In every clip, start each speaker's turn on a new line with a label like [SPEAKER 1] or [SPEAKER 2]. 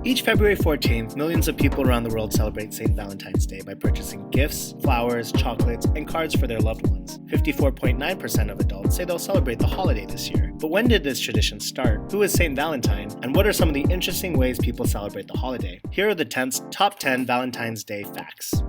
[SPEAKER 1] Each February 14th, millions of people around the world celebrate St. Valentine's Day by purchasing gifts, flowers, chocolates, and cards for their loved ones. 54.9% of adults say they'll celebrate the holiday this year. But when did this tradition start? Who is St. Valentine? And what are some of the interesting ways people celebrate the holiday? Here are the top 10 Valentine's Day facts.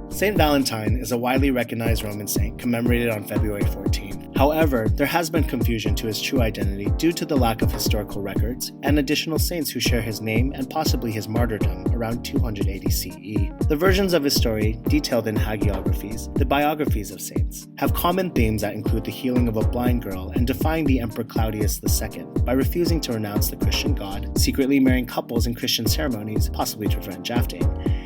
[SPEAKER 1] St. Valentine is a widely recognized Roman saint commemorated on February 14th. However, there has been confusion to his true identity due to the lack of historical records and additional saints who share his name and possibly his martyrdom around 280 CE. The versions of his story, detailed in hagiographies, the biographies of saints, have common themes that include the healing of a blind girl and defying the Emperor Claudius II by refusing to renounce the Christian God, secretly marrying couples in Christian ceremonies, possibly to prevent drafting,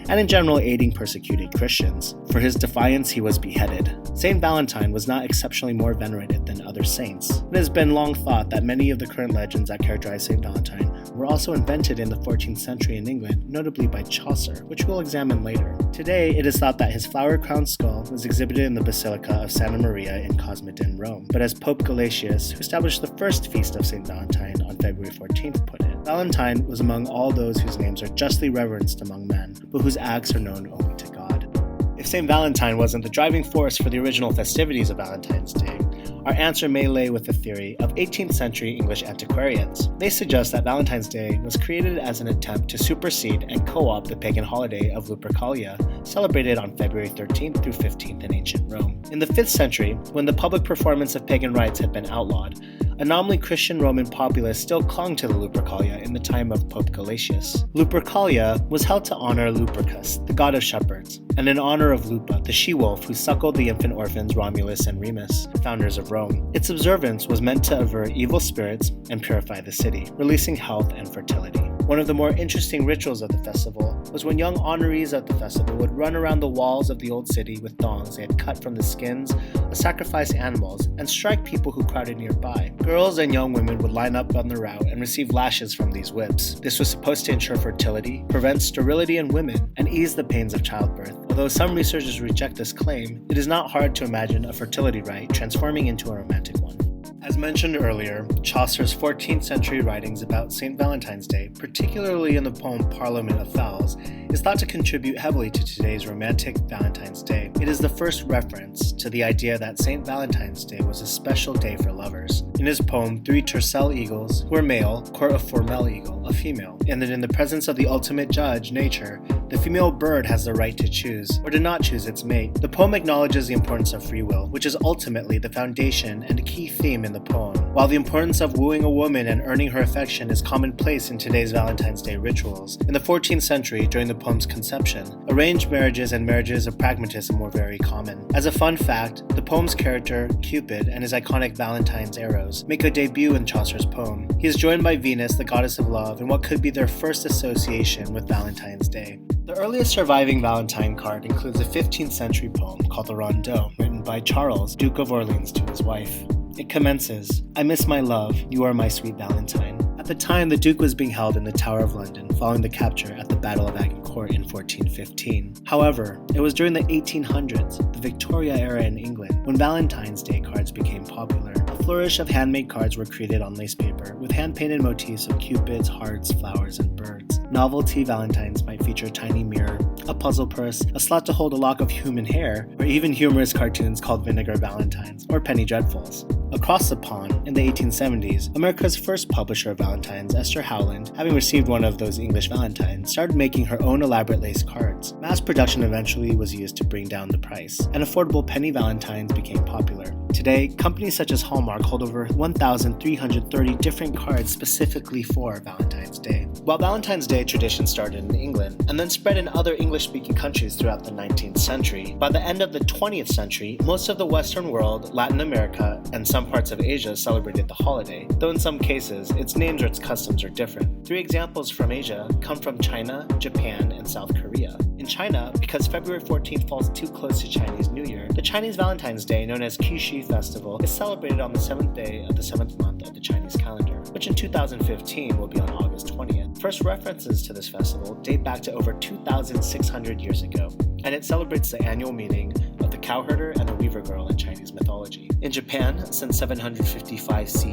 [SPEAKER 1] and in general aiding persecuted Christians. For his defiance, he was beheaded. St. Valentine was not exceptionally more venerated than other saints. It has been long thought that many of the current legends that characterize St. Valentine were also invented in the 14th century in England, notably by Chaucer, which we'll examine later. Today, it is thought that his flower-crowned skull was exhibited in the Basilica of Santa Maria in Cosmedin, Rome. But as Pope Gelasius, who established the first feast of St. Valentine on February 14th, put it, Valentine was among all those whose names are justly reverenced among men, but whose acts are known only to God. If St. Valentine wasn't the driving force for the original festivities of Valentine's Day, our answer may lay with the theory of 18th century English antiquarians. They suggest that Valentine's Day was created as an attempt to supersede and co-opt the pagan holiday of Lupercalia, celebrated on February 13th through 15th in ancient Rome. In the 5th century, when the public performance of pagan rites had been outlawed, a nominally Christian Roman populace still clung to the Lupercalia in the time of Pope Gelasius. Lupercalia was held to honor Lupercus, the god of shepherds, and in honor of Lupa, the she-wolf who suckled the infant orphans Romulus and Remus, founders of Rome. Its observance was meant to avert evil spirits and purify the city, releasing health and fertility. One of the more interesting rituals of the festival was when young honorees of the festival would run around the walls of the old city with thongs they had cut from the skins of sacrificed animals and strike people who crowded nearby. Girls and young women would line up on the route and receive lashes from these whips. This was supposed to ensure fertility, prevent sterility in women, and ease the pains of childbirth. Although some researchers reject this claim, it is not hard to imagine a fertility rite transforming into a romantic one. As mentioned earlier, Chaucer's 14th century writings about St. Valentine's Day, particularly in the poem Parliament of Fowls, is thought to contribute heavily to today's romantic Valentine's Day. It is the first reference to the idea that St. Valentine's Day was a special day for lovers. In his poem, 3 tercel eagles, who are male, court a formel eagle, a female, and that in the presence of the ultimate judge, nature, the female bird has the right to choose, or to not choose its mate. The poem acknowledges the importance of free will, which is ultimately the foundation and a key theme in the poem. While the importance of wooing a woman and earning her affection is commonplace in today's Valentine's Day rituals, in the 14th century, during the poem's conception, arranged marriages and marriages of pragmatism were very common. As a fun fact, the poem's character, Cupid, and his iconic Valentine's arrows make a debut in Chaucer's poem. He is joined by Venus, the goddess of love, in what could be their first association with Valentine's Day. The earliest surviving Valentine card includes a 15th century poem called the Rondeau, written by Charles, Duke of Orleans, to his wife. It commences, "I miss my love, you are my sweet Valentine." At the time, the Duke was being held in the Tower of London following the capture at the Battle of Agincourt in 1415. However, it was during the 1800s, the Victoria era in England, when Valentine's Day cards became popular. A flourish of handmade cards were created on lace paper with hand-painted motifs of cupids, hearts, flowers, and birds. Novelty Valentines might feature a tiny mirror, a puzzle purse, a slot to hold a lock of human hair, or even humorous cartoons called Vinegar Valentines or Penny Dreadfuls. Across the pond, in the 1870s, America's first publisher of Valentines, Esther Howland, having received one of those English Valentines, started making her own elaborate lace cards. Mass production eventually was used to bring down the price, and affordable penny Valentines became popular. Today, companies such as Hallmark hold over 1,330 different cards specifically for Valentine's Day. While Valentine's Day tradition started in England and then spread in other English-speaking countries throughout the 19th century, by the end of the 20th century, most of the Western world, Latin America, and some parts of Asia celebrated the holiday, though in some cases, its names or its customs are different. 3 examples from Asia come from China, Japan, and South Korea. In China, because February 14th falls too close to Chinese New Year, the Chinese Valentine's Day, known as Qixi Festival, is celebrated on the 7th day of the 7th month of the Chinese calendar, which in 2015 will be on August 20th. First references to this festival date back to over 2,600 years ago, and it celebrates the annual meeting of the the cowherder and the weaver girl in Chinese mythology. In Japan, since 755 CE,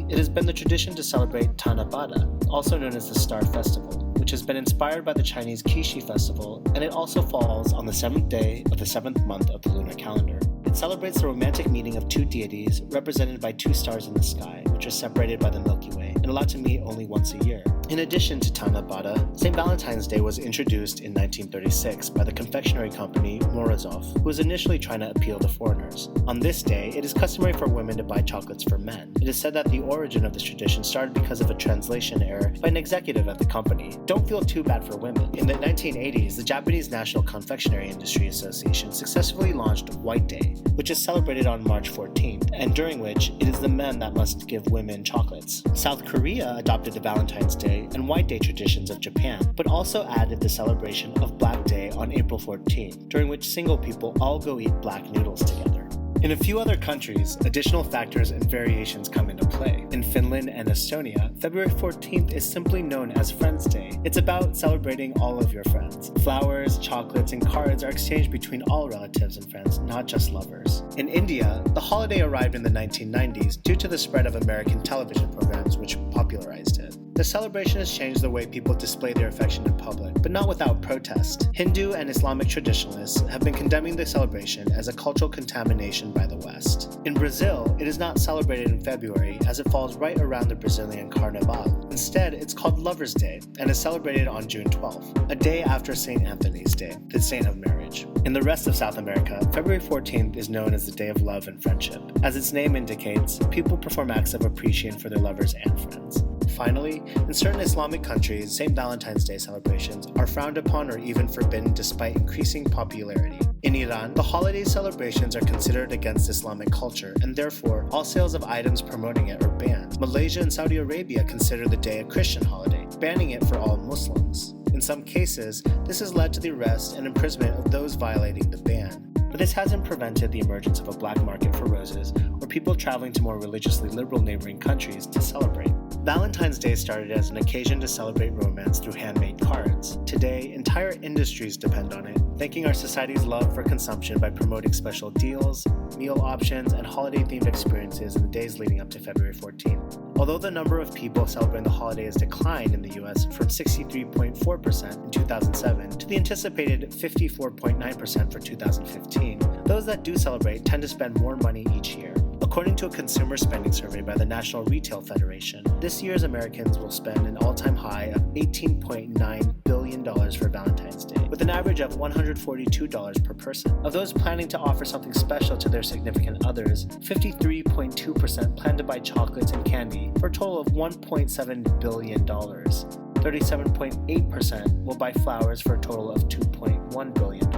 [SPEAKER 1] it has been the tradition to celebrate Tanabata, also known as the Star Festival, which has been inspired by the Chinese Qixi festival, and it also falls on the 7th day of the 7th month of the lunar calendar. It celebrates the romantic meeting of two deities represented by two stars in the sky, which are separated by the Milky Way and allowed to meet only once a year. In addition to Tanabata, St Valentine's Day was introduced in 1936 by the confectionery company Morozov, who was initially trying to appeal to foreigners. On this day, it is customary for women to buy chocolates for men. It is said that the origin of this tradition started because of a translation error by an executive at the company. Don't feel too bad for women. In the 1980s, the Japanese National Confectionery Industry Association successfully launched White Day, which is celebrated on March 14th, and during which it is the men that must give women chocolates. South Korea adopted the Valentine's Day and White Day traditions of Japan, but also added the celebration of Black Day on April 14th, during which single people all go eat black noodles together. In a few other countries, additional factors and variations come into play. In Finland and Estonia, February 14th is simply known as Friends Day. It's about celebrating all of your friends. Flowers, chocolates, and cards are exchanged between all relatives and friends, not just lovers. In India, the holiday arrived in the 1990s due to the spread of American television programs which popularized it. The celebration has changed the way people display their affection in public, but not without protest. Hindu and Islamic traditionalists have been condemning the celebration as a cultural contamination by the West. In Brazil, it is not celebrated in February as it falls right around the Brazilian Carnival. Instead, it's called Lover's Day and is celebrated on June 12th, a day after St. Anthony's Day, the saint of marriage. In the rest of South America, February 14th is known as the Day of Love and Friendship. As its name indicates, people perform acts of appreciation for their lovers and friends. Finally, in certain Islamic countries, St. Valentine's Day celebrations are frowned upon or even forbidden despite increasing popularity. In Iran, the holiday celebrations are considered against Islamic culture, and therefore, all sales of items promoting it are banned. Malaysia and Saudi Arabia consider the day a Christian holiday, banning it for all Muslims. In some cases, this has led to the arrest and imprisonment of those violating the ban. But this hasn't prevented the emergence of a black market for roses or people traveling to more religiously liberal neighboring countries to celebrate. Valentine's Day started as an occasion to celebrate romance through handmade cards. Today, entire industries depend on it, thanking our society's love for consumption by promoting special deals, meal options, and holiday-themed experiences in the days leading up to February 14th. Although the number of people celebrating the holiday has declined in the US from 63.4% in 2007 to the anticipated 54.9% for 2015, those that do celebrate tend to spend more money each year. According to a consumer spending survey by the National Retail Federation, this year's Americans will spend an all-time high of $18.9 billion for Valentine's Day, with an average of $142 per person. Of those planning to offer something special to their significant others, 53.2% plan to buy chocolates and candy for a total of $1.7 billion. 37.8% will buy flowers for a total of $2.1 billion.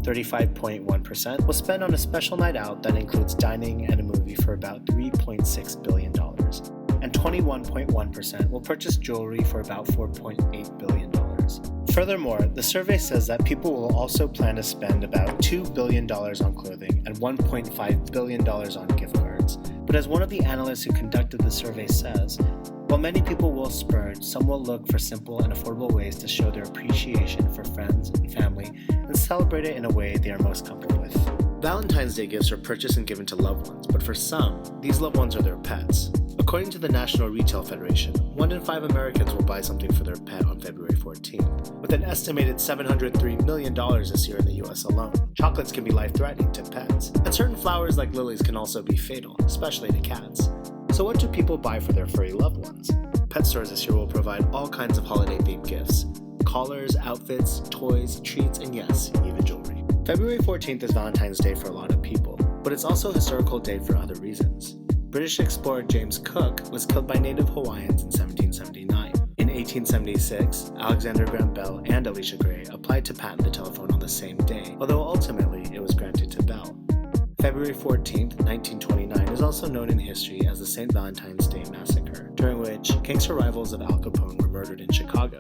[SPEAKER 1] 35.1% will spend on a special night out that includes dining and a movie for about $3.6 billion. And 21.1% will purchase jewelry for about $4.8 billion. Furthermore, the survey says that people will also plan to spend about $2 billion on clothing and $1.5 billion on gift cards. But as one of the analysts who conducted the survey says, while many people will splurge, some will look for simple and affordable ways to show their appreciation for friends and family and celebrate it in a way they are most comfortable with. Valentine's Day gifts are purchased and given to loved ones, but for some, these loved ones are their pets. According to the National Retail Federation, 1 in 5 Americans will buy something for their pet on February 14th, with an estimated $703 million this year in the US alone. Chocolates can be life-threatening to pets, and certain flowers like lilies can also be fatal, especially to cats. So what do people buy for their furry loved ones? Pet stores this year will provide all kinds of holiday-themed gifts: collars, outfits, toys, treats, and yes, even jewelry. February 14th is Valentine's Day for a lot of people, but it's also a historical day for other reasons. British explorer James Cook was killed by native Hawaiians in 1779. In 1876, Alexander Graham Bell and Elisha Gray applied to patent the telephone on the same day, although ultimately it was granted to Bell. February 14th, 1929 is also known in history as the St. Valentine's Day Massacre, during which gangster rivals of Al Capone were murdered in Chicago.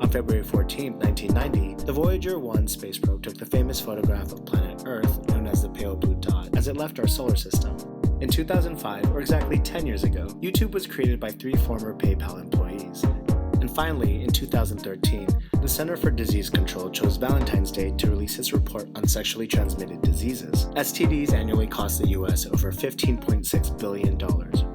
[SPEAKER 1] On February 14, 1990, the Voyager 1 space probe took the famous photograph of planet Earth, known as the pale blue dot, as it left our solar system. In 2005, or exactly 10 years ago, YouTube was created by 3 former PayPal employees. And finally, in 2013, the Center for Disease Control chose Valentine's Day to release its report on sexually transmitted diseases. STDs annually cost the U.S. over $15.6 billion,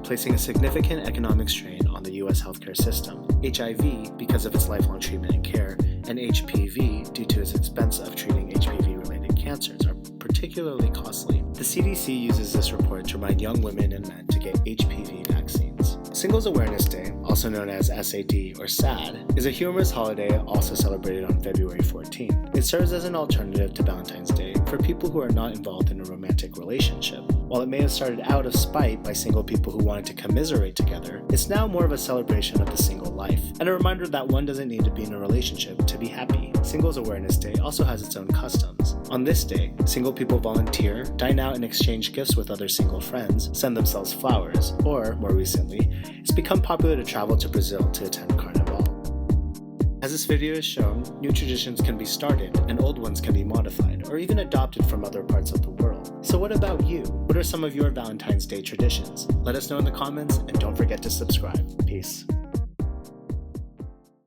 [SPEAKER 1] placing a significant economic strain on the U.S. healthcare system. HIV, because of its lifelong treatment and care, and HPV, due to its expense of treating HPV-related cancers, are particularly costly. The CDC uses this report to remind young women and men to get HPV vaccines. Singles Awareness Day, also known as SAD or SAD, is a humorous holiday also celebrated on February 14th. It serves as an alternative to Valentine's Day for people who are not involved in a romantic relationship. While it may have started out of spite by single people who wanted to commiserate together, it's now more of a celebration of the single life, and a reminder that one doesn't need to be in a relationship to be happy. Singles Awareness Day also has its own customs. On this day, single people volunteer, dine out and exchange gifts with other single friends, send themselves flowers, or, more recently, it's become popular to travel to Brazil to attend Carnival. As this video has shown, new traditions can be started and old ones can be modified or even adopted from other parts of the world. So what about you? What are some of your Valentine's Day traditions? Let us know in the comments and don't forget to subscribe. Peace.